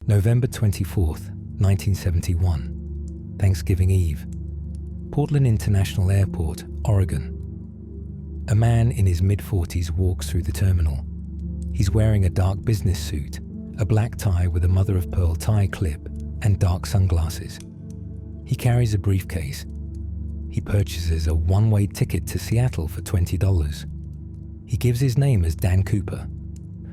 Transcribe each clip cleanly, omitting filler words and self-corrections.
November 24th, 1971, Thanksgiving Eve, Portland International Airport, Oregon. A man in his mid-40s walks through the terminal. He's wearing a dark business suit, a black tie with a mother-of-pearl tie clip, and dark sunglasses. He carries a briefcase. He purchases a one-way ticket to Seattle for $20. He gives his name as Dan Cooper.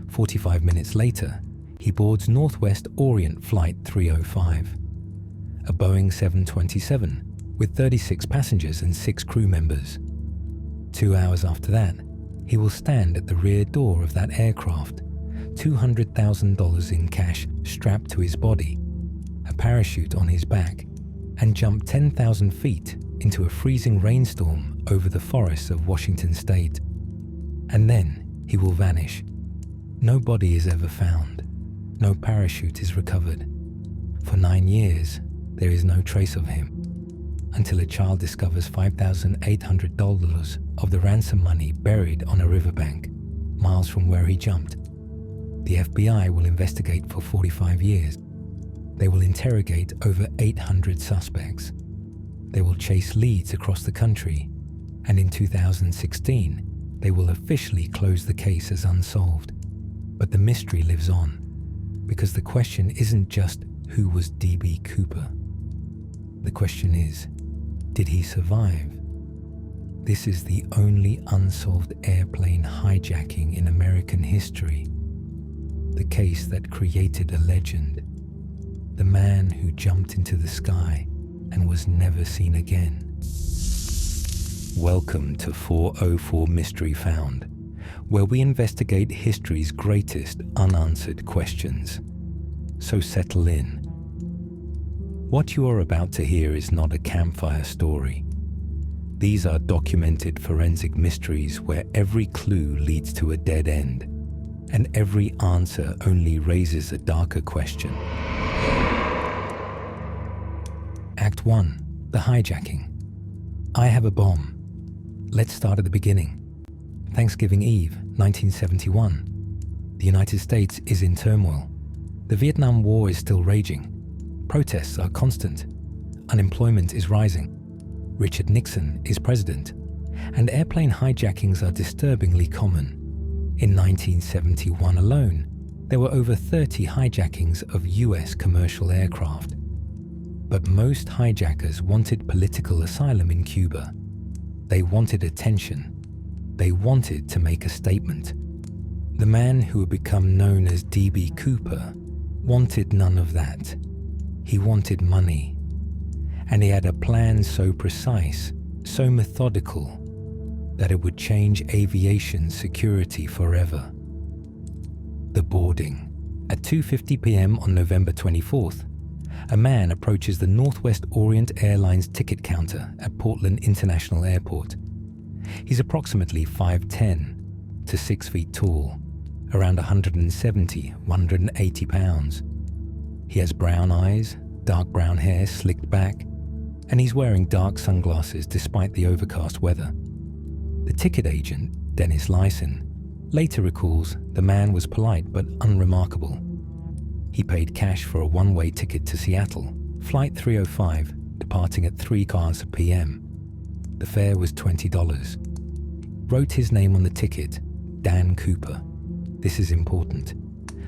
45 minutes later, he boards Northwest Orient Flight 305, a Boeing 727 with 36 passengers and 6 crew members. 2 hours after that, he will stand at the rear door of that aircraft, $200,000 in cash strapped to his body, a parachute on his back, and jump 10,000 feet into a freezing rainstorm over the forests of Washington state. And then he will vanish. No body is ever found. No parachute is recovered. For 9 years, there is no trace of him, until a child discovers $5,800 of the ransom money buried on a riverbank, miles from where he jumped. The FBI will investigate for 45 years. They will interrogate over 800 suspects. They will chase leads across the country, and in 2016, they will officially close the case as unsolved. But the mystery lives on, because the question isn't just who was D.B. Cooper. The question is, did he survive? This is the only unsolved airplane hijacking in American history. The case that created a legend. The man who jumped into the sky and was never seen again. Welcome to 404 Mystery Found, where we investigate history's greatest unanswered questions. So settle in. What you are about to hear is not a campfire story. These are documented forensic mysteries where every clue leads to a dead end, and every answer only raises a darker question. Act 1. The hijacking. I have a bomb. Let's start at the beginning. Thanksgiving Eve, 1971. The United States is in turmoil. The Vietnam War is still raging. Protests are constant. Unemployment is rising. Richard Nixon is president. And airplane hijackings are disturbingly common. In 1971 alone, there were over 30 hijackings of US commercial aircraft. But most hijackers wanted political asylum in Cuba. They wanted attention. They wanted to make a statement. The man who had become known as D.B. Cooper wanted none of that. He wanted money. And he had a plan so precise, so methodical, that it would change aviation security forever. The boarding. At 2:50 p.m. on November 24th, a man approaches the Northwest Orient Airlines ticket counter at Portland International Airport. He's approximately 5'10" to 6 feet tall, around 170, 180 pounds. He has brown eyes, dark brown hair slicked back, and he's wearing dark sunglasses despite the overcast weather. The ticket agent, Dennis Lyson, later recalls the man was polite but unremarkable. He paid cash for a one-way ticket to Seattle, Flight 305, departing at 3 p.m. The fare was $20. Wrote his name on the ticket, Dan Cooper. This is important.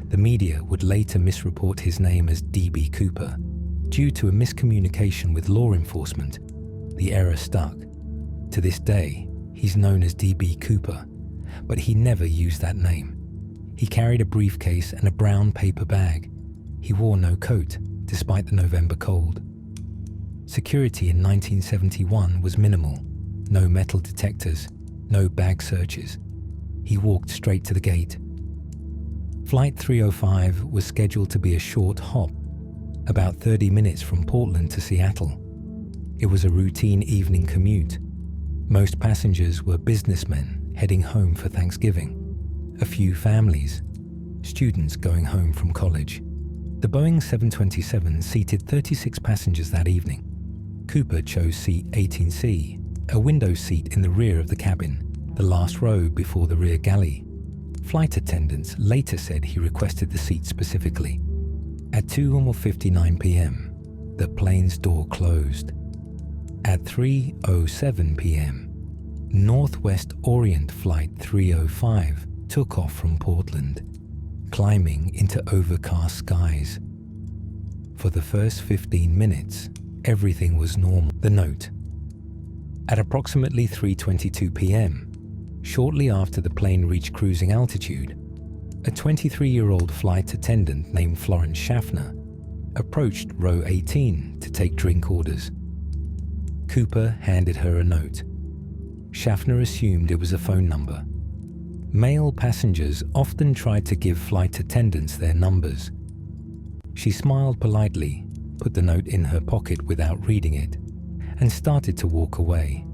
The media would later misreport his name as D.B. Cooper. Due to a miscommunication with law enforcement, the error stuck. To this day, he's known as D.B. Cooper, but he never used that name. He carried a briefcase and a brown paper bag. He wore no coat, despite the November cold. Security in 1971 was minimal. No metal detectors, no bag searches. He walked straight to the gate. Flight 305 was scheduled to be a short hop, about 30 minutes from Portland to Seattle. It was a routine evening commute. Most passengers were businessmen heading home for Thanksgiving. A few families, students going home from college. The Boeing 727 seated 36 passengers that evening. Cooper chose seat 18C, a window seat in the rear of the cabin, the last row before the rear galley. Flight attendants later said he requested the seat specifically. At 2:59 p.m., the plane's door closed. At 3:07 p.m., Northwest Orient Flight 305 took off from Portland, climbing into overcast skies. For the first 15 minutes, everything was normal. The note. At approximately 3:22 p.m., shortly after the plane reached cruising altitude, a 23-year-old flight attendant named Florence Schaffner approached row 18 to take drink orders. Cooper handed her a note. Schaffner assumed it was a phone number. Male passengers often tried to give flight attendants their numbers. She smiled politely, put the note in her pocket without reading it, and started to walk away.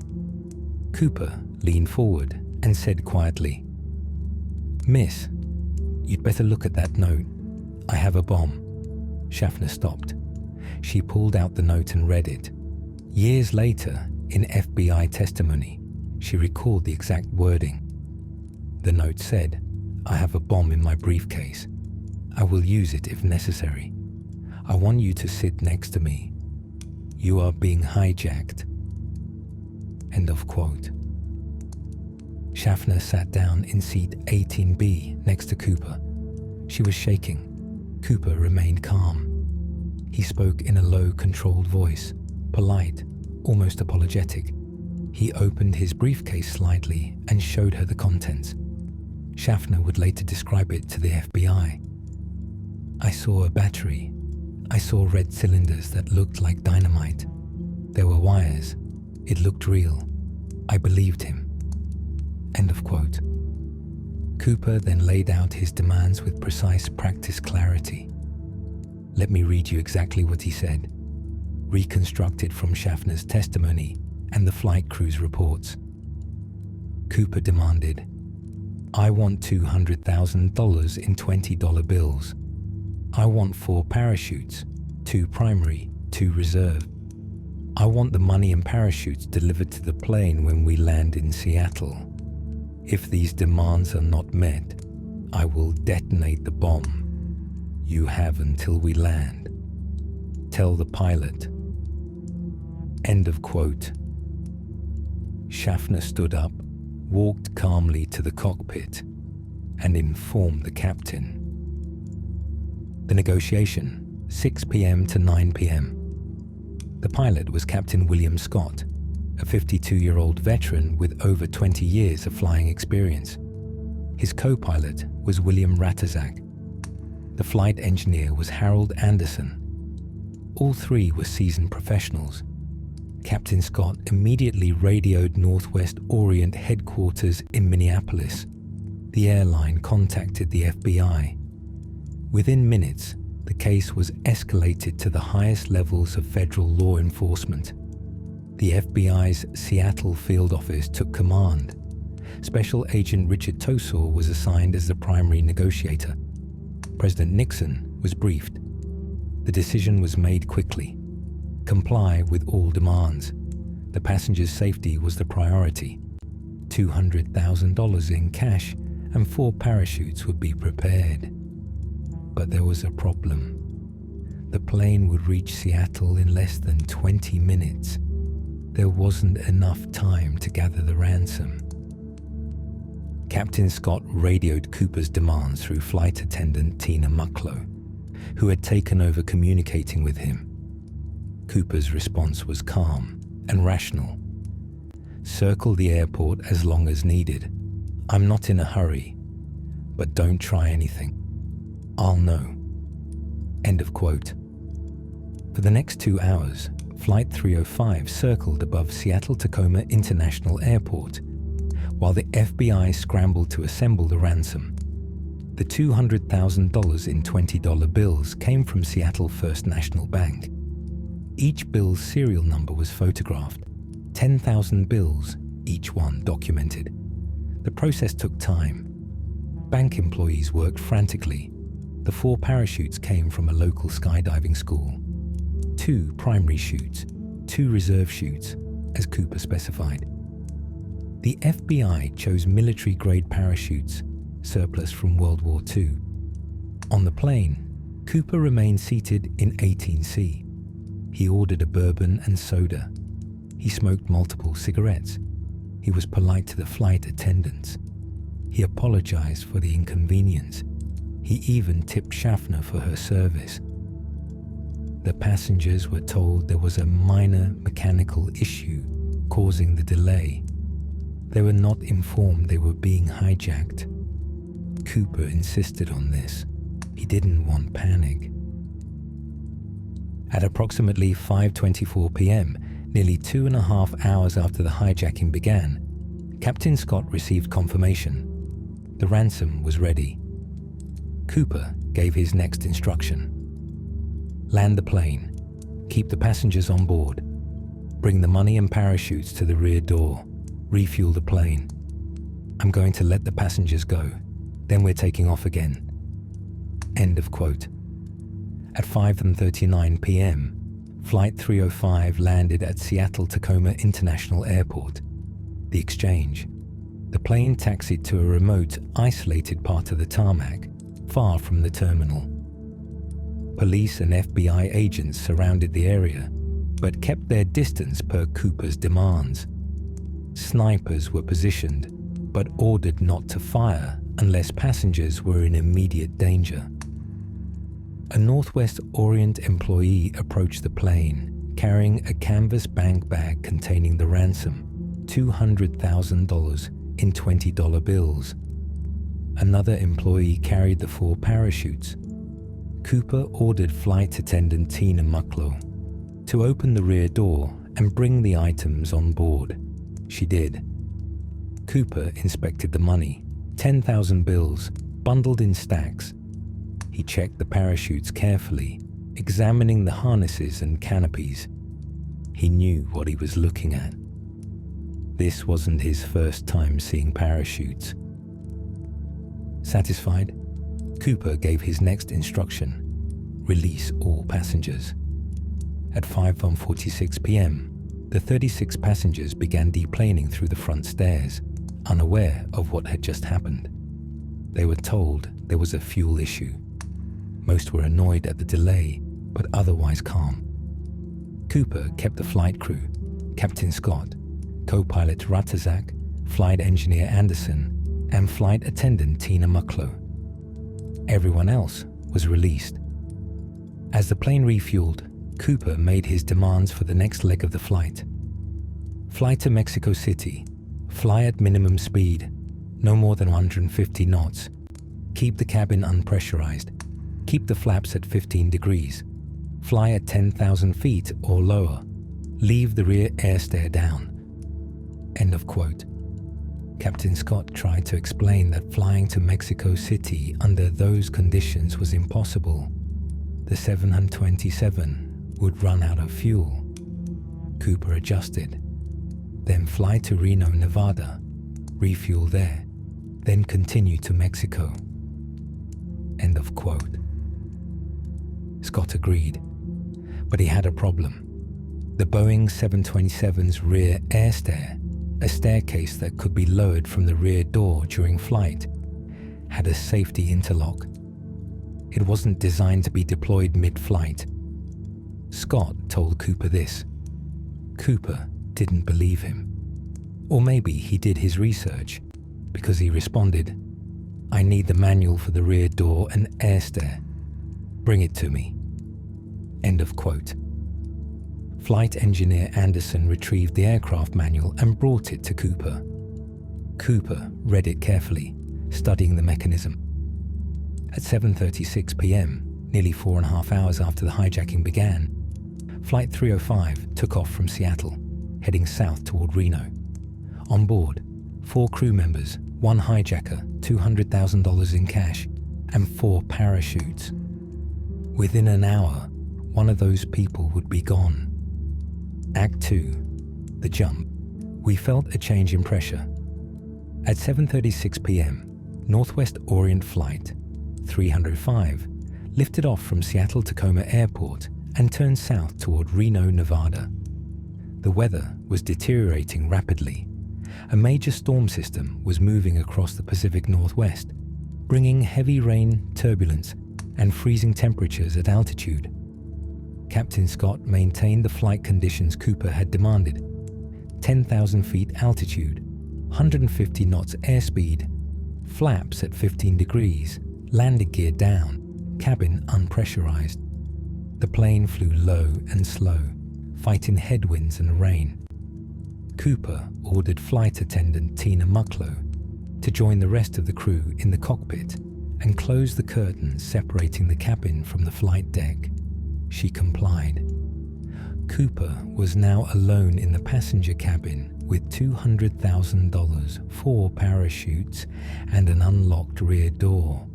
Cooper leaned forward and said quietly, "Miss, you'd better look at that note. I have a bomb." Schaffner stopped. She pulled out the note and read it. Years later, in FBI testimony, she recalled the exact wording. The note said, "I have a bomb in my briefcase. I will use it if necessary. I want you to sit next to me. You are being hijacked." End of quote. Schaffner sat down in seat 18B next to Cooper. She was shaking. Cooper remained calm. He spoke in a low, controlled voice, polite, almost apologetic. He opened his briefcase slightly and showed her the contents. Schaffner would later describe it to the FBI. "I saw a battery. I saw red cylinders that looked like dynamite. There were wires. It looked real. I believed him." End of quote. Cooper then laid out his demands with precise practice clarity. Let me read you exactly what he said, reconstructed from Schaffner's testimony and the flight crew's reports. Cooper demanded, "I want $200,000 in $20 bills. I want 4 parachutes, 2 primary, 2 reserve. I want the money and parachutes delivered to the plane when we land in Seattle. If these demands are not met, I will detonate the bomb. You have until we land. Tell the pilot." End of quote. Schaffner stood up, walked calmly to the cockpit, and informed the captain. The negotiation, 6 p.m. to 9 p.m. The pilot was Captain William Scott, a 52-year-old veteran with over 20 years of flying experience. His co-pilot was William Ratazak. The flight engineer was Harold Anderson. All 3 were seasoned professionals. Captain Scott immediately radioed Northwest Orient headquarters in Minneapolis. The airline contacted the FBI. Within minutes, the case was escalated to the highest levels of federal law enforcement. The FBI's Seattle field office took command. Special Agent Richard Tosor was assigned as the primary negotiator. President Nixon was briefed. The decision was made quickly. Comply with all demands. The passenger's safety was the priority. $200,000 in cash and 4 parachutes would be prepared. But there was a problem. The plane would reach Seattle in less than 20 minutes. There wasn't enough time to gather the ransom. Captain Scott radioed Cooper's demands through flight attendant Tina Mucklow, who had taken over communicating with him. Cooper's response was calm and rational. "Circle the airport as long as needed. I'm not in a hurry, but don't try anything. I'll know." End of quote. For the next 2 hours, Flight 305 circled above Seattle-Tacoma International Airport, while the FBI scrambled to assemble the ransom. The $200,000 in $20 bills came from Seattle First National Bank. Each bill's serial number was photographed, 10,000 bills, each one documented. The process took time. Bank employees worked frantically. The 4 parachutes came from a local skydiving school. 2 primary chutes, 2 reserve chutes, as Cooper specified. The FBI chose military-grade parachutes, surplus from World War II. On the plane, Cooper remained seated in 18C. He ordered a bourbon and soda. He smoked multiple cigarettes. He was polite to the flight attendants. He apologized for the inconvenience. He even tipped Schaffner for her service. The passengers were told there was a minor mechanical issue causing the delay. They were not informed they were being hijacked. Cooper insisted on this. He didn't want panic. At approximately 5:24 p.m., nearly 2.5 hours after the hijacking began, Captain Scott received confirmation. The ransom was ready. Cooper gave his next instruction. Land the plane. Keep the passengers on board. Bring the money and parachutes to the rear door. Refuel the plane. I'm going to let the passengers go. Then we're taking off again. End of quote. At 5:39 p.m., Flight 305 landed at Seattle-Tacoma International Airport. The exchange. The plane taxied to a remote, isolated part of the tarmac, far from the terminal. Police and FBI agents surrounded the area, but kept their distance per Cooper's demands. Snipers were positioned, but ordered not to fire unless passengers were in immediate danger. A Northwest Orient employee approached the plane, carrying a canvas bank bag containing the ransom, $200,000 in $20 bills. Another employee carried the 4 parachutes. Cooper ordered flight attendant Tina Mucklow to open the rear door and bring the items on board. She did. Cooper inspected the money, 10,000 bills, bundled in stacks. He checked the parachutes carefully, examining the harnesses and canopies. He knew what he was looking at. This wasn't his first time seeing parachutes. Satisfied, Cooper gave his next instruction: release all passengers. At 5:46 p.m., the 36 passengers began deplaning through the front stairs, unaware of what had just happened. They were told there was a fuel issue. Most were annoyed at the delay, but otherwise calm. Cooper kept the flight crew, Captain Scott, co-pilot Ratazak, flight engineer Anderson, and flight attendant Tina Mucklow. Everyone else was released. As the plane refueled, Cooper made his demands for the next leg of the flight. Fly to Mexico City. Fly at minimum speed, no more than 150 knots. Keep the cabin unpressurized. Keep the flaps at 15 degrees. Fly at 10,000 feet or lower. Leave the rear air stair down. End of quote. Captain Scott tried to explain that flying to Mexico City under those conditions was impossible. The 727 would run out of fuel. Cooper adjusted. Then fly to Reno, Nevada, refuel there, then continue to Mexico. End of quote. Scott agreed, but he had a problem. The Boeing 727's rear air stair, a staircase that could be lowered from the rear door during flight, had a safety interlock. It wasn't designed to be deployed mid-flight. Scott told Cooper this. Cooper didn't believe him. Or maybe he did his research, because he responded, "I need the manual for the rear door and air stair. Bring it to me." End of quote. Flight engineer Anderson retrieved the aircraft manual and brought it to Cooper. Cooper read it carefully, studying the mechanism. At 7:36 p.m., nearly 4.5 hours after the hijacking began, Flight 305 took off from Seattle, heading south toward Reno. On board, 4 crew members, 1 hijacker, $200,000 in cash, and 4 parachutes. Within an hour, one of those people would be gone. Act 2, the jump. We felt a change in pressure. At 7:36 p.m., Northwest Orient Flight 305 lifted off from Seattle-Tacoma Airport and turned south toward Reno, Nevada. The weather was deteriorating rapidly. A major storm system was moving across the Pacific Northwest, bringing heavy rain, turbulence, and freezing temperatures at altitude. Captain Scott maintained the flight conditions Cooper had demanded: 10,000 feet altitude, 150 knots airspeed, flaps at 15 degrees, landing gear down, cabin unpressurized. The plane flew low and slow, fighting headwinds and rain. Cooper ordered flight attendant Tina Mucklow to join the rest of the crew in the cockpit and close the curtains separating the cabin from the flight deck. She complied. Cooper was now alone in the passenger cabin with $200,000, 4 parachutes, and an unlocked rear door.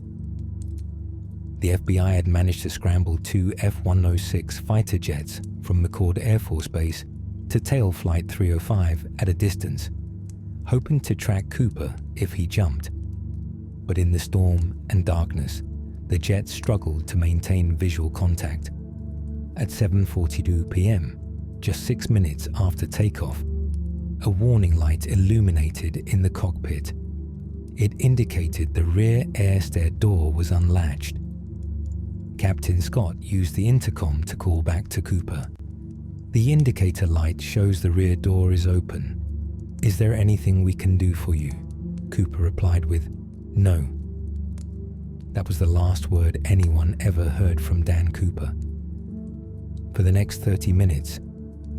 The FBI had managed to scramble 2 F-106 fighter jets from McCord Air Force Base to tail Flight 305 at a distance, hoping to track Cooper if he jumped. But in the storm and darkness, the jets struggled to maintain visual contact. At 7:42 p.m., just 6 minutes after takeoff, a warning light illuminated in the cockpit. It indicated the rear air stair door was unlatched. Captain Scott used the intercom to call back to Cooper. "The indicator light shows the rear door is open. Is there anything we can do for you?" Cooper replied with, "No." That was the last word anyone ever heard from Dan Cooper. For the next 30 minutes,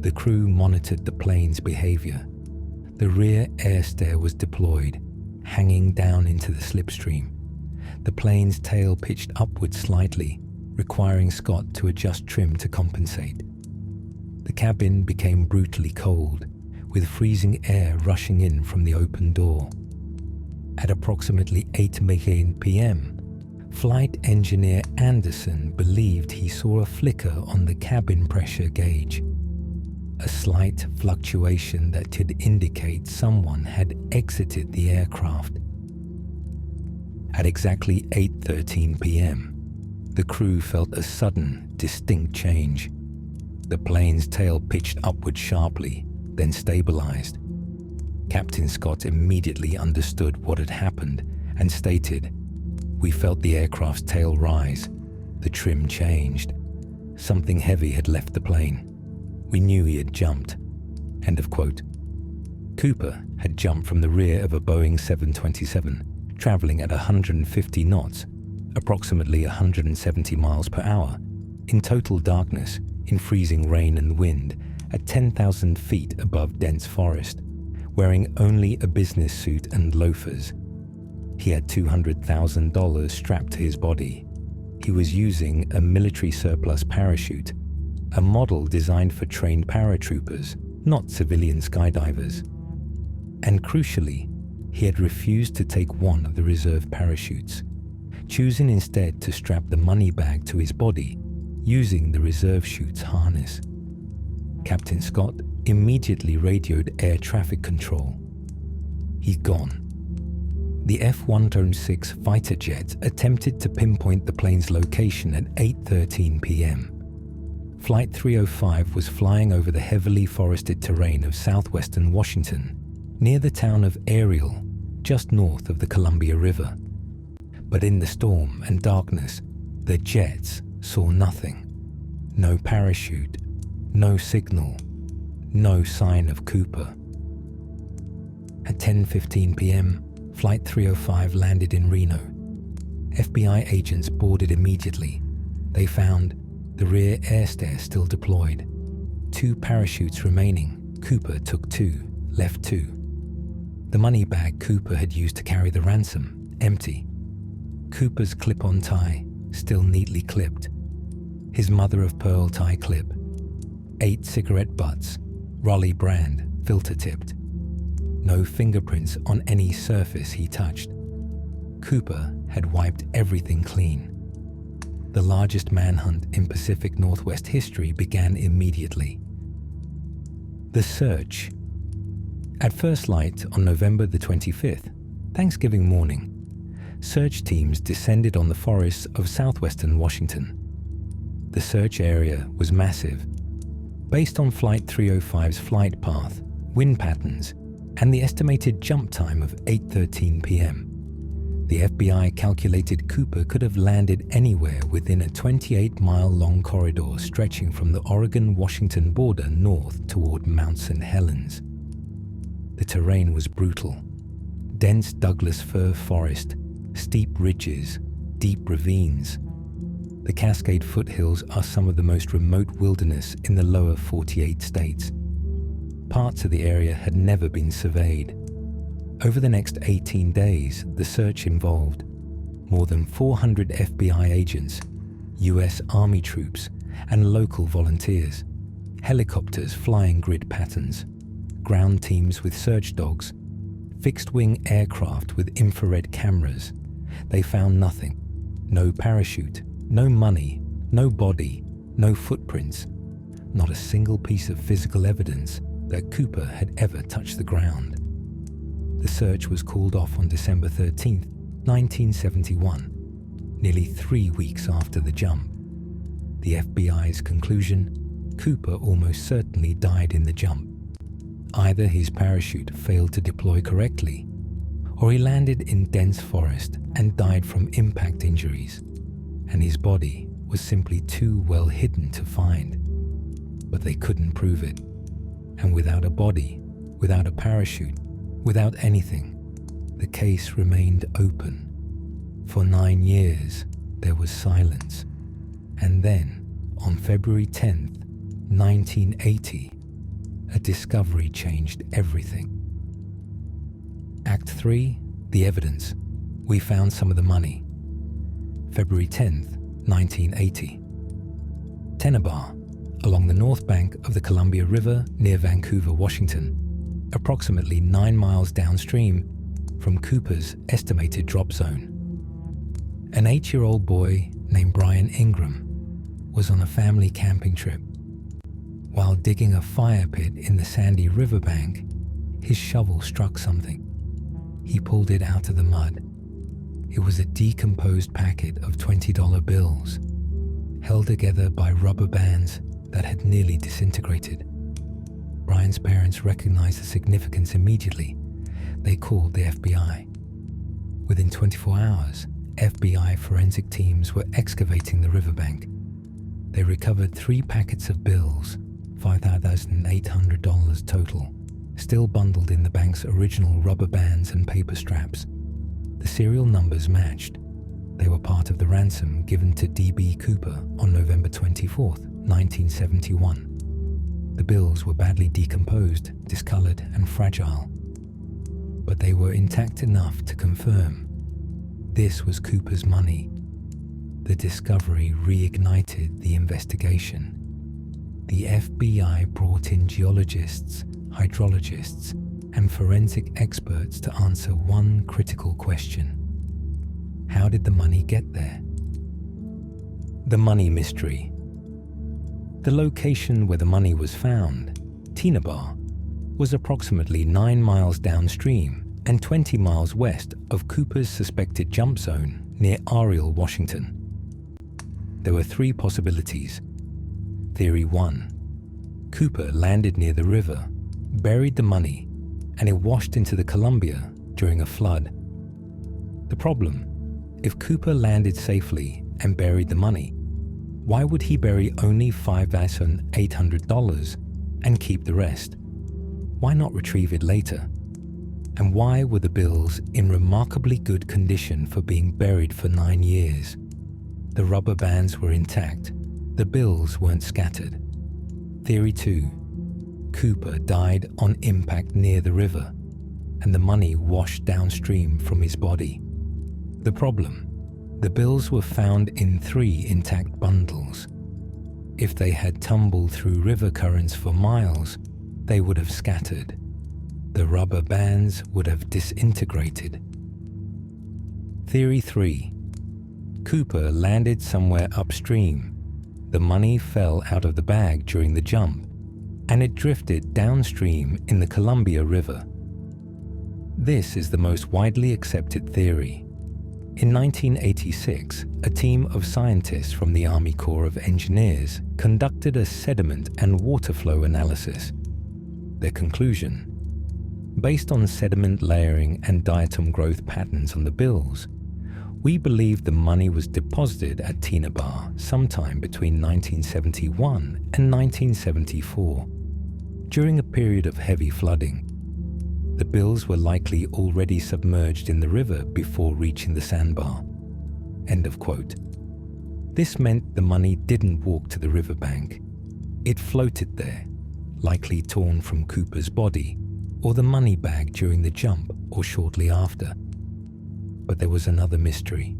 the crew monitored the plane's behavior. The rear air stair was deployed, hanging down into the slipstream. The plane's tail pitched upward slightly, requiring Scott to adjust trim to compensate. The cabin became brutally cold, with freezing air rushing in from the open door. At approximately 8:00 p.m., Flight Engineer Anderson believed he saw a flicker on the cabin pressure gauge, a slight fluctuation that could indicate someone had exited the aircraft. At exactly 8:13 p.m., the crew felt a sudden, distinct change. The plane's tail pitched upward sharply, then stabilized. Captain Scott immediately understood what had happened and stated, "We felt the aircraft's tail rise. The trim changed. Something heavy had left the plane. We knew he had jumped." End of quote. Cooper had jumped from the rear of a Boeing 727, traveling at 150 knots, approximately 170 miles per hour, in total darkness, in freezing rain and wind, at 10,000 feet above dense forest, wearing only a business suit and loafers. He had $200,000 strapped to his body. He was using a military surplus parachute, a model designed for trained paratroopers, not civilian skydivers. And crucially, he had refused to take one of the reserve parachutes, choosing instead to strap the money bag to his body using the reserve chute's harness. Captain Scott immediately radioed air traffic control. He's gone. The F-106 fighter jet attempted to pinpoint the plane's location at 8:13 p.m. Flight 305 was flying over the heavily forested terrain of southwestern Washington, near the town of Ariel, just north of the Columbia River. But in the storm and darkness, the jets saw nothing. No parachute, no signal, no sign of Cooper. At 10:15 p.m., Flight 305 landed in Reno. FBI agents boarded immediately. They found the rear air stair still deployed. 2 parachutes remaining. Cooper took 2, left 2. The money bag Cooper had used to carry the ransom, empty. Cooper's clip-on tie, still neatly clipped. His mother-of-pearl tie clip. 8 cigarette butts, Raleigh brand, filter-tipped. No fingerprints on any surface he touched. Cooper had wiped everything clean. The largest manhunt in Pacific Northwest history began immediately. The search. At first light on November the 25th, Thanksgiving morning, search teams descended on the forests of southwestern Washington. The search area was massive. Based on Flight 305's flight path, wind patterns, and the estimated jump time of 8:13 p.m., The FBI calculated Cooper could have landed anywhere within a 28-mile-long corridor stretching from the Oregon-Washington border north toward Mount St. Helens. The terrain was brutal. Dense Douglas fir forest, steep ridges, deep ravines. The Cascade foothills are some of the most remote wilderness in the lower 48 states. Parts of the area had never been surveyed. Over the next 18 days, the search involved more than 400 FBI agents, US Army troops, and local volunteers, helicopters flying grid patterns, ground teams with search dogs, fixed-wing aircraft with infrared cameras. They found nothing. No parachute, no money, no body, no footprints, not a single piece of physical evidence that Cooper had ever touched the ground. The search was called off on December 13, 1971, nearly 3 weeks after the jump. The FBI's conclusion: Cooper almost certainly died in the jump. Either his parachute failed to deploy correctly, or he landed in dense forest and died from impact injuries, and his body was simply too well hidden to find. But they couldn't prove it. And without a body, without a parachute, without anything, the case remained open. For 9 years, there was silence. And then, on February 10th, 1980, a discovery changed everything. Act 3, the evidence. We found some of the money. February 10th, 1980. Tennebar, along the north bank of the Columbia River near Vancouver, Washington, approximately 9 miles downstream from Cooper's estimated drop zone. An 8-year-old boy named Brian Ingram was on a family camping trip. While digging a fire pit in the sandy riverbank, his shovel struck something. He pulled it out of the mud. It was a decomposed packet of $20 bills, held together by rubber bands that had nearly disintegrated. Brian's parents recognized the significance immediately. They called the FBI. Within 24 hours, FBI forensic teams were excavating the riverbank. They recovered 3 packets of bills, $5,800 total, still bundled in the bank's original rubber bands and paper straps. The serial numbers matched. They were part of the ransom given to D.B. Cooper on November 24, 1971. The bills were badly decomposed, discolored, and fragile, but they were intact enough to confirm this was Cooper's money. The discovery reignited the investigation. The FBI brought in geologists, hydrologists, and forensic experts to answer one critical question: how did the money get there? The money mystery. The location where the money was found, Tennebar, was approximately 9 miles downstream and 20 miles west of Cooper's suspected jump zone near Ariel, Washington. There were 3 possibilities. Theory 1. Cooper landed near the river, buried the money, and it washed into the Columbia during a flood. The problem: if Cooper landed safely and buried the money, why would he bury only $5,800 and keep the rest? Why not retrieve it later? And why were the bills in remarkably good condition for being buried for 9 years? The rubber bands were intact. The bills weren't scattered. Theory 2. Cooper died on impact near the river, and the money washed downstream from his body. The problem: the bills were found in 3 intact bundles. If they had tumbled through river currents for miles, they would have scattered. The rubber bands would have disintegrated. Theory 3. Cooper landed somewhere upstream. The money fell out of the bag during the jump, and it drifted downstream in the Columbia River. This is the most widely accepted theory. In 1986, a team of scientists from the Army Corps of Engineers conducted a sediment and water flow analysis. Their conclusion: based on sediment layering and diatom growth patterns on the bills, We believe the money was deposited at Tina Bar sometime between 1971 and 1974. During a period of heavy flooding, the bills were likely already submerged in the river before reaching the sandbar. End of quote. This meant the money didn't walk to the riverbank. It floated there, likely torn from Cooper's body or the money bag during the jump or shortly after. But there was another mystery.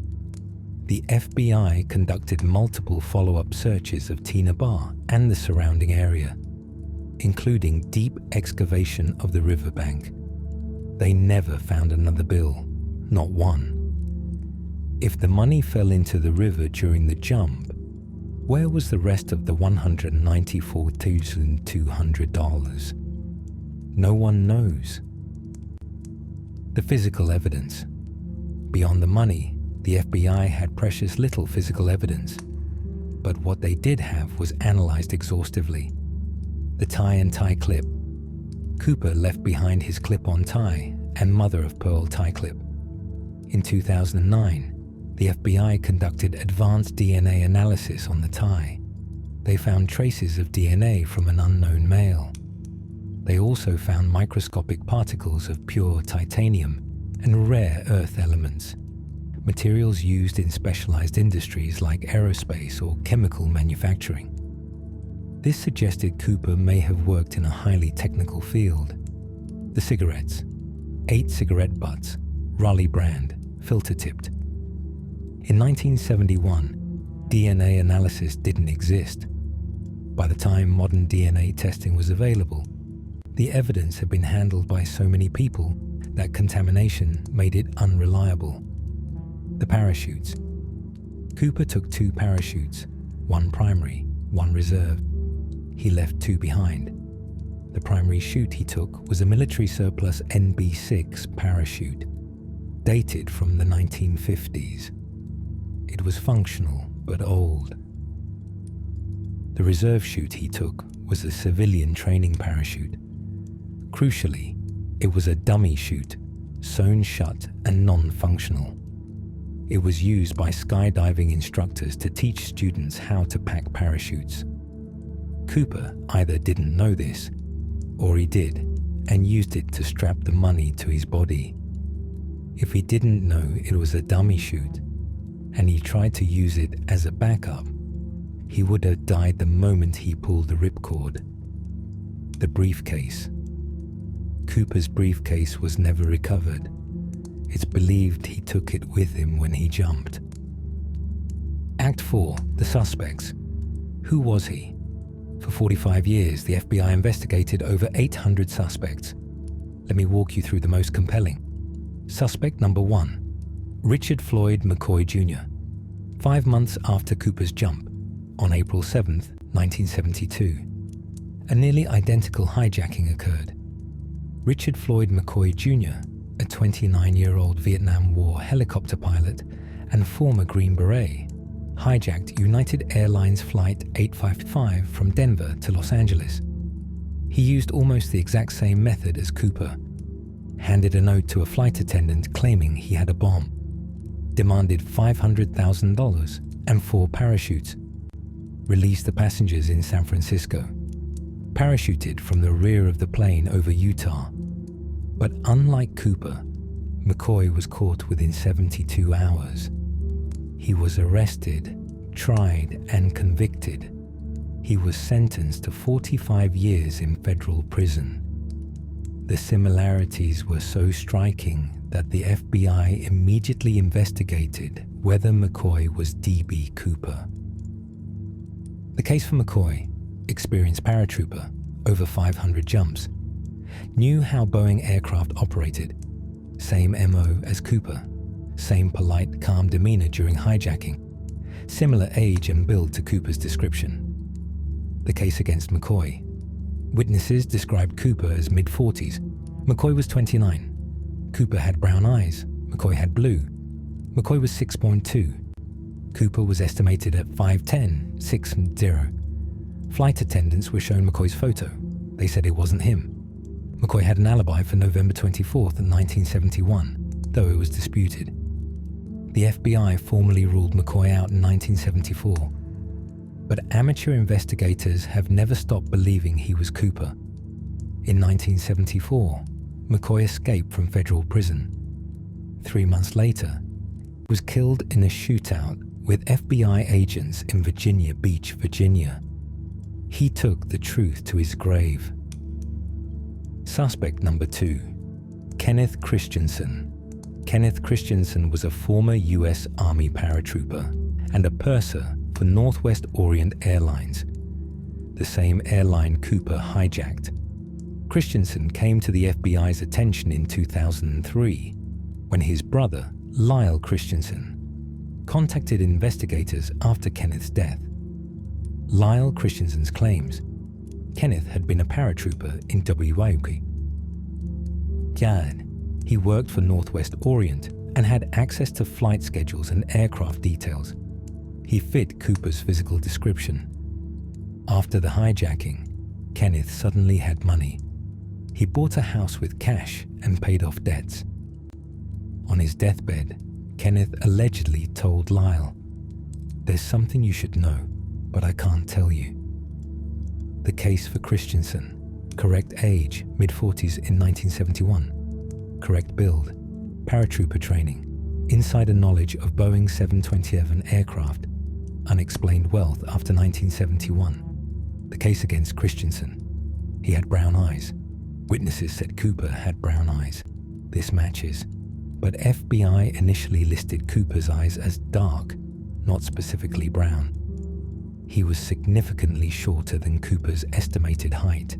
The FBI conducted multiple follow-up searches of Tina Bar and the surrounding area, including deep excavation of the riverbank. They never found another bill, not one. If the money fell into the river during the jump, where was the rest of the $194,200? No one knows. The physical evidence. Beyond the money, the FBI had precious little physical evidence, but what they did have was analyzed exhaustively. The tie and tie clip. Cooper left behind his clip-on tie and mother-of-pearl tie clip. In 2009, the FBI conducted advanced DNA analysis on the tie. They found traces of DNA from an unknown male. They also found microscopic particles of pure titanium and rare earth elements, materials used in specialized industries like aerospace or chemical manufacturing. This suggested Cooper may have worked in a highly technical field. The cigarettes. 8 cigarette butts, Raleigh brand, filter-tipped. In 1971, DNA analysis didn't exist. By the time modern DNA testing was available, the evidence had been handled by so many people that contamination made it unreliable. The parachutes. Cooper took 2 parachutes, 1 primary, 1 reserve. He left 2 behind. The primary chute he took was a military surplus NB6 parachute, dated from the 1950s. It was functional but old. The reserve chute he took was a civilian training parachute. Crucially, it was a dummy chute, sewn shut and non-functional. It was used by skydiving instructors to teach students how to pack parachutes. Cooper either didn't know this, or he did, and used it to strap the money to his body. If he didn't know it was a dummy chute, and he tried to use it as a backup, he would have died the moment he pulled the ripcord. The briefcase. Cooper's briefcase was never recovered. It's believed he took it with him when he jumped. Act 4. The suspects. Who was he? For 45 years, the FBI investigated over 800 suspects. Let me walk you through the most compelling. Suspect number 1. Richard Floyd McCoy Jr. 5 months after Cooper's jump, on April 7, 1972, a nearly identical hijacking occurred. Richard Floyd McCoy Jr., a 29-year-old Vietnam War helicopter pilot and former Green Beret, hijacked United Airlines Flight 855 from Denver to Los Angeles. He used almost the exact same method as Cooper, handed a note to a flight attendant claiming he had a bomb, demanded $500,000 and 4 parachutes, released the passengers in San Francisco, parachuted from the rear of the plane over Utah. But unlike Cooper, McCoy was caught within 72 hours. He was arrested, tried, and convicted. He was sentenced to 45 years in federal prison. The similarities were so striking that the FBI immediately investigated whether McCoy was D.B. Cooper. The case for McCoy, experienced paratrooper, over 500 jumps, knew how Boeing aircraft operated, same MO as Cooper, same polite, calm demeanor during hijacking, similar age and build to Cooper's description. The case against McCoy. Witnesses described Cooper as mid-40s. McCoy was 29. Cooper had brown eyes. McCoy had blue. McCoy was 6'2". Cooper was estimated at 5'10", 6'0". Flight attendants were shown McCoy's photo. They said it wasn't him. McCoy had an alibi for November 24th, 1971, though it was disputed. The FBI formally ruled McCoy out in 1974, but amateur investigators have never stopped believing he was Cooper. In 1974, McCoy escaped from federal prison. 3 months later, was killed in a shootout with FBI agents in Virginia Beach, Virginia. He took the truth to his grave. Suspect number 2, Kenneth Christensen. Kenneth Christensen was a former U.S. Army paratrooper and a purser for Northwest Orient Airlines, the same airline Cooper hijacked. Christensen came to the FBI's attention in 2003 when his brother, Lyle Christensen, contacted investigators after Kenneth's death. Lyle Christensen's claims Kenneth had been a paratrooper in WIOC. He worked for Northwest Orient and had access to flight schedules and aircraft details. He fit Cooper's physical description. After the hijacking, Kenneth suddenly had money. He bought a house with cash and paid off debts. On his deathbed, Kenneth allegedly told Lyle, "There's something you should know, but I can't tell you." The case for Christensen: correct age, mid-40s in 1971. Correct build, paratrooper training, insider knowledge of Boeing 727 aircraft, unexplained wealth after 1971. The case against Christensen: he had brown eyes. Witnesses said Cooper had brown eyes. This matches, but FBI initially listed Cooper's eyes as dark, not specifically brown. He was significantly shorter than Cooper's estimated height.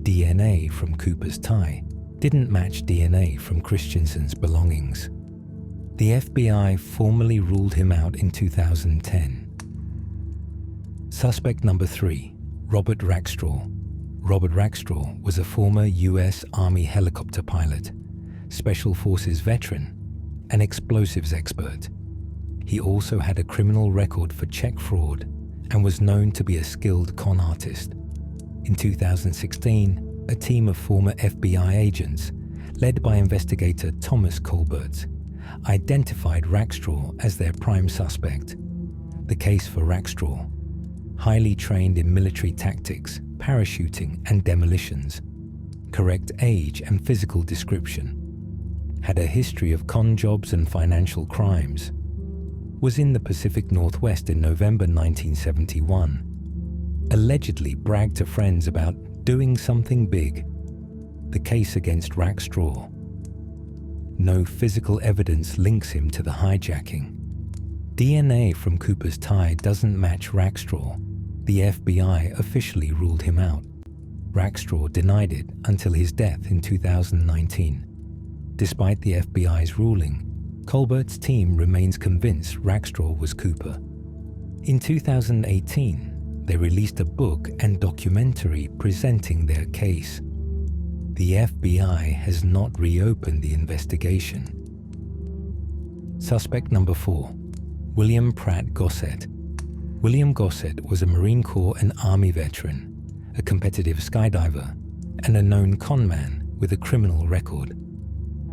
DNA from Cooper's tie didn't match DNA from Christensen's belongings. The FBI formally ruled him out in 2010. Suspect number 3, Robert Rackstraw. Robert Rackstraw was a former U.S. Army helicopter pilot, Special Forces veteran, and explosives expert. He also had a criminal record for check fraud and was known to be a skilled con artist. In 2016, a team of former FBI agents, led by investigator Thomas Colbert, identified Rackstraw as their prime suspect. The case for Rackstraw: highly trained in military tactics, parachuting and demolitions, correct age and physical description, had a history of con jobs and financial crimes, was in the Pacific Northwest in November 1971, allegedly bragged to friends about doing something big. The case against Rackstraw: no physical evidence links him to the hijacking. DNA from Cooper's tie doesn't match Rackstraw. The FBI officially ruled him out. Rackstraw denied it until his death in 2019. Despite the FBI's ruling, Colbert's team remains convinced Rackstraw was Cooper. In 2018, they released a book and documentary presenting their case. The FBI has not reopened the investigation. Suspect number 4, William Pratt Gossett. William Gossett was a Marine Corps and Army veteran, a competitive skydiver, and a known conman with a criminal record.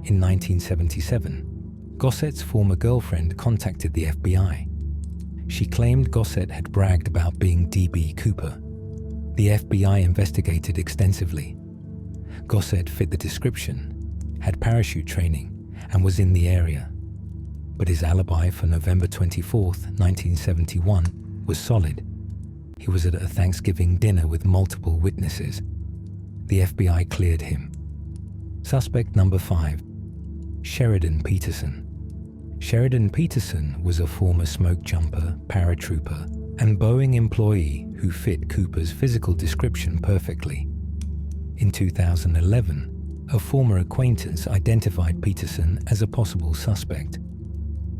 In 1977, Gossett's former girlfriend contacted the FBI. She claimed Gossett had bragged about being D.B. Cooper. The FBI investigated extensively. Gossett fit the description, had parachute training, and was in the area. But his alibi for November 24, 1971 was solid. He was at a Thanksgiving dinner with multiple witnesses. The FBI cleared him. Suspect number 5, Sheridan Peterson. Sheridan Peterson was a former smoke jumper, paratrooper, and Boeing employee who fit Cooper's physical description perfectly. In 2011, a former acquaintance identified Peterson as a possible suspect.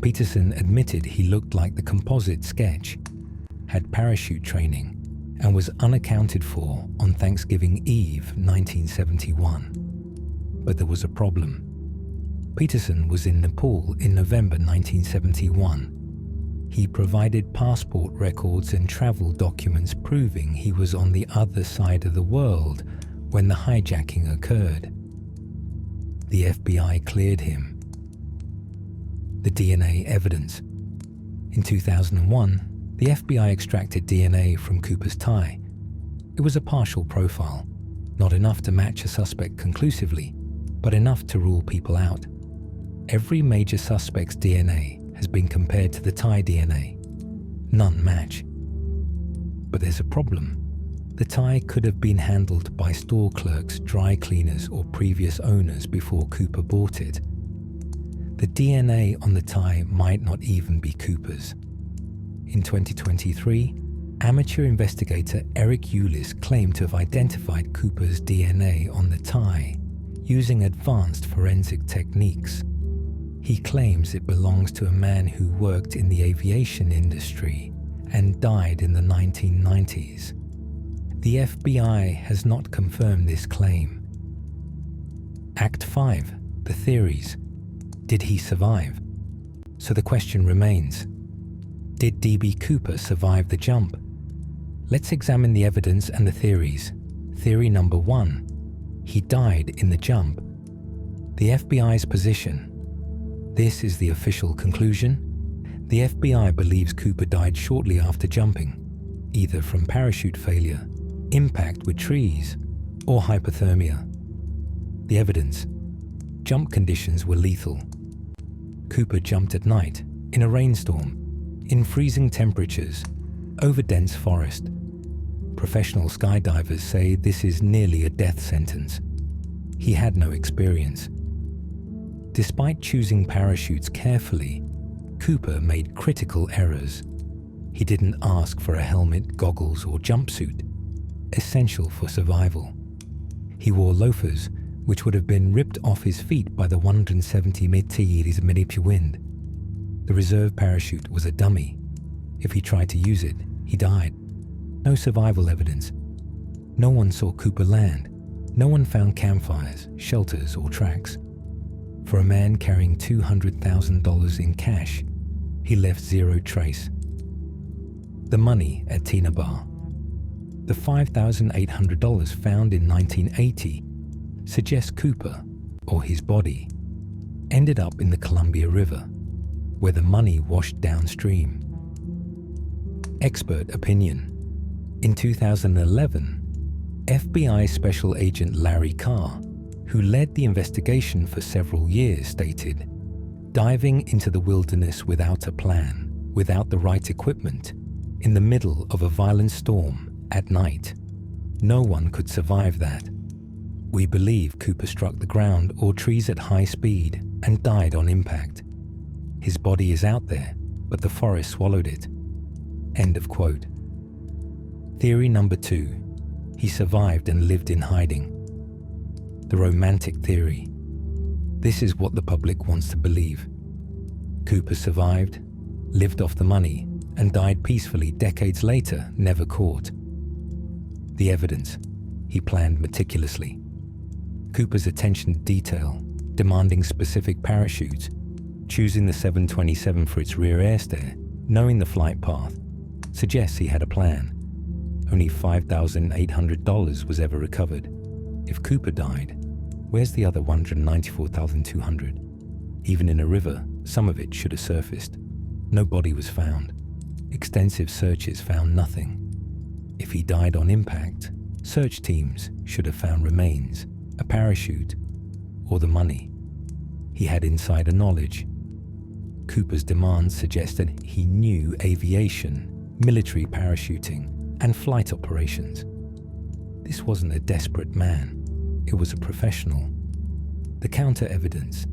Peterson admitted he looked like the composite sketch, had parachute training, and was unaccounted for on Thanksgiving Eve 1971. But there was a problem. Peterson was in Nepal in November 1971. He provided passport records and travel documents proving he was on the other side of the world when the hijacking occurred. The FBI cleared him. the DNA evidence. In 2001, the FBI extracted DNA from Cooper's tie. It was a partial profile, not enough to match a suspect conclusively, but enough to rule people out. Every major suspect's DNA has been compared to the tie DNA. None match. But there's a problem. The tie could have been handled by store clerks, dry cleaners, or previous owners before Cooper bought it. The DNA on the tie might not even be Cooper's. In 2023, amateur investigator Eric Eulis claimed to have identified Cooper's DNA on the tie using advanced forensic techniques. He claims it belongs to a man who worked in the aviation industry and died in the 1990s. The FBI has not confirmed this claim. Act 5. The theories. Did he survive? So the question remains, did D.B. Cooper survive the jump? Let's examine the evidence and the theories. Theory number 1. He died in the jump. The FBI's position. This is the official conclusion. The FBI believes Cooper died shortly after jumping, either from parachute failure, impact with trees, or hypothermia. The evidence. Jump conditions were lethal. Cooper jumped at night, in a rainstorm, in freezing temperatures, over dense forest. Professional skydivers say this is nearly a death sentence. He had no experience. Despite choosing parachutes carefully, Cooper made critical errors. He didn't ask for a helmet, goggles, or jumpsuit, essential for survival. He wore loafers, which would have been ripped off his feet by the 170 mph wind. The reserve parachute was a dummy. If he tried to use it, he died. No survival evidence. No one saw Cooper land. No one found campfires, shelters, or tracks. For a man carrying $200,000 in cash, he left zero trace. The money at Tina Bar. The $5,800 found in 1980 suggests Cooper, or his body, ended up in the Columbia River, where the money washed downstream. Expert opinion. In 2011, FBI Special Agent Larry Carr, who led the investigation for several years, stated, "Diving into the wilderness without a plan, without the right equipment, in the middle of a violent storm, at night. No one could survive that. We believe Cooper struck the ground or trees at high speed and died on impact. His body is out there, but the forest swallowed it." End of quote. Theory number 2. He survived and lived in hiding. The romantic theory. This is what the public wants to believe. Cooper survived, lived off the money, and died peacefully decades later, never caught. The evidence. He planned meticulously. Cooper's attention to detail, demanding specific parachutes, choosing the 727 for its rear air stair, knowing the flight path, suggests he had a plan. Only $5,800 was ever recovered. If Cooper died, where's the other $194,200? Even in a river, some of it should have surfaced. No body was found. Extensive searches found nothing. If he died on impact, search teams should have found remains, a parachute, or the money. He had insider knowledge. Cooper's demands suggested he knew aviation, military parachuting, and flight operations. This wasn't a desperate man. It was a professional. The counter-evidence.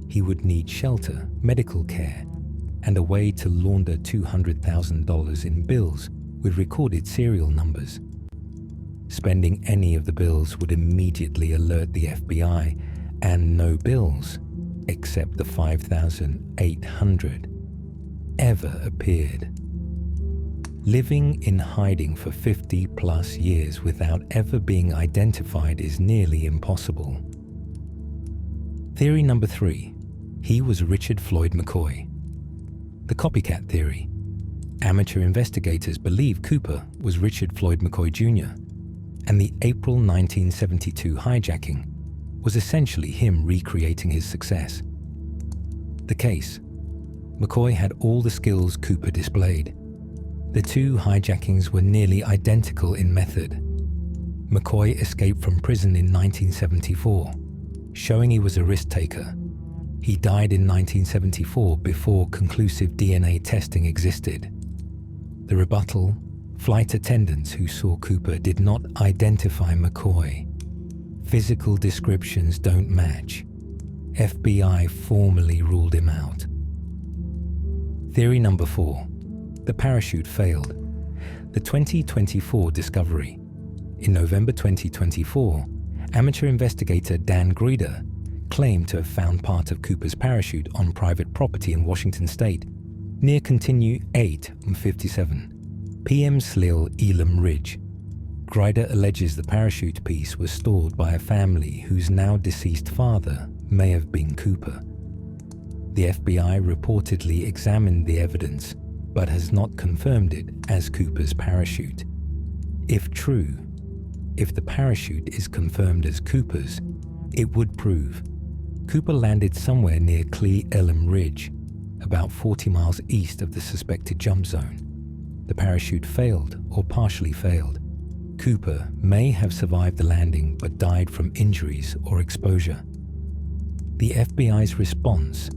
He would need shelter, medical care, and a way to launder $200,000 in bills with recorded serial numbers. Spending any of the bills would immediately alert the FBI, and no bills, except the $5,800, ever appeared. Living in hiding for 50+ years without ever being identified is nearly impossible. Theory number 3. He was Richard Floyd McCoy. The copycat theory. Amateur investigators believe Cooper was Richard Floyd McCoy Jr., and the April 1972 hijacking was essentially him recreating his success. The case. McCoy had all the skills Cooper displayed. The two hijackings were nearly identical in method. McCoy escaped from prison in 1974, showing he was a risk-taker. He died in 1974 before conclusive DNA testing existed. The rebuttal: flight attendants who saw Cooper did not identify McCoy. Physical descriptions don't match. FBI formally ruled him out. Theory number 4. The parachute failed. The 2024 discovery. In November 2024, amateur investigator Dan Gruder claimed to have found part of Cooper's parachute on private property in Washington state, near Continue 8 and 57, PM Slil Elam Ridge. Gruder alleges the parachute piece was stored by a family whose now deceased father may have been Cooper. The FBI reportedly examined the evidence, but has not confirmed it as Cooper's parachute. If true, if the parachute is confirmed as Cooper's, it would prove Cooper landed somewhere near Cle Elum Ridge, about 40 miles east of the suspected jump zone. The parachute failed or partially failed. Cooper may have survived the landing but died from injuries or exposure. The FBI's response: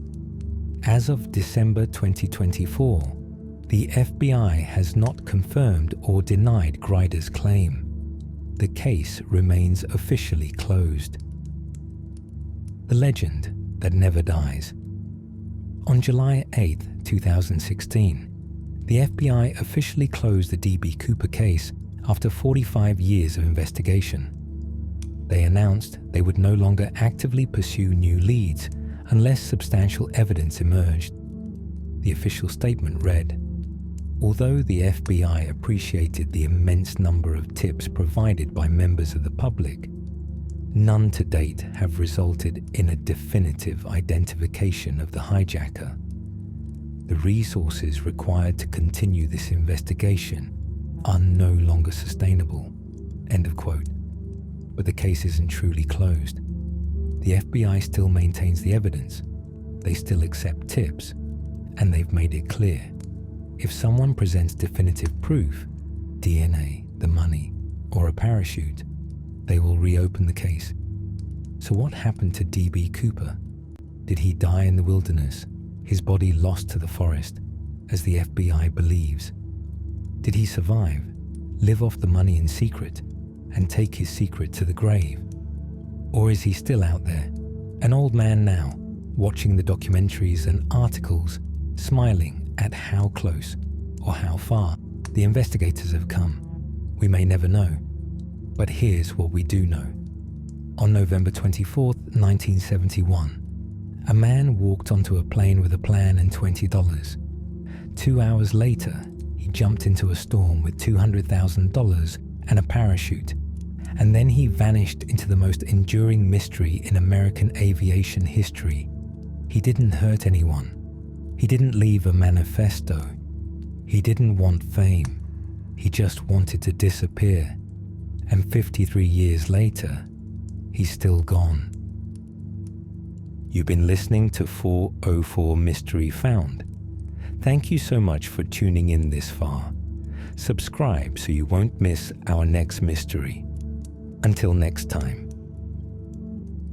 as of December 2024, the FBI has not confirmed or denied Gruder's claim. The case remains officially closed. The legend that never dies. On July 8, 2016, the FBI officially closed the D.B. Cooper case after 45 years of investigation. They announced they would no longer actively pursue new leads unless substantial evidence emerged. The official statement read, "Although the FBI appreciated the immense number of tips provided by members of the public, none to date have resulted in a definitive identification of the hijacker. The resources required to continue this investigation are no longer sustainable." End of quote. But the case isn't truly closed. The FBI still maintains the evidence, they still accept tips, and they've made it clear, if someone presents definitive proof, DNA, the money, or a parachute, they will reopen the case. So what happened to D.B. Cooper? Did he die in the wilderness, his body lost to the forest, as the FBI believes? Did he survive, live off the money in secret, and take his secret to the grave? Or is he still out there, an old man now, watching the documentaries and articles, smiling at how close or how far the investigators have come? We may never know, but here's what we do know. On November 24, 1971, a man walked onto a plane with a plan and $20. 2 hours later, he jumped into a storm with $200,000 and a parachute, and then he vanished into the most enduring mystery in American aviation history. He didn't hurt anyone. He didn't leave a manifesto. He didn't want fame. He just wanted to disappear. And 53 years later, he's still gone. You've been listening to 404 Mystery Found. Thank you so much for tuning in this far. Subscribe so you won't miss our next mystery. Until next time.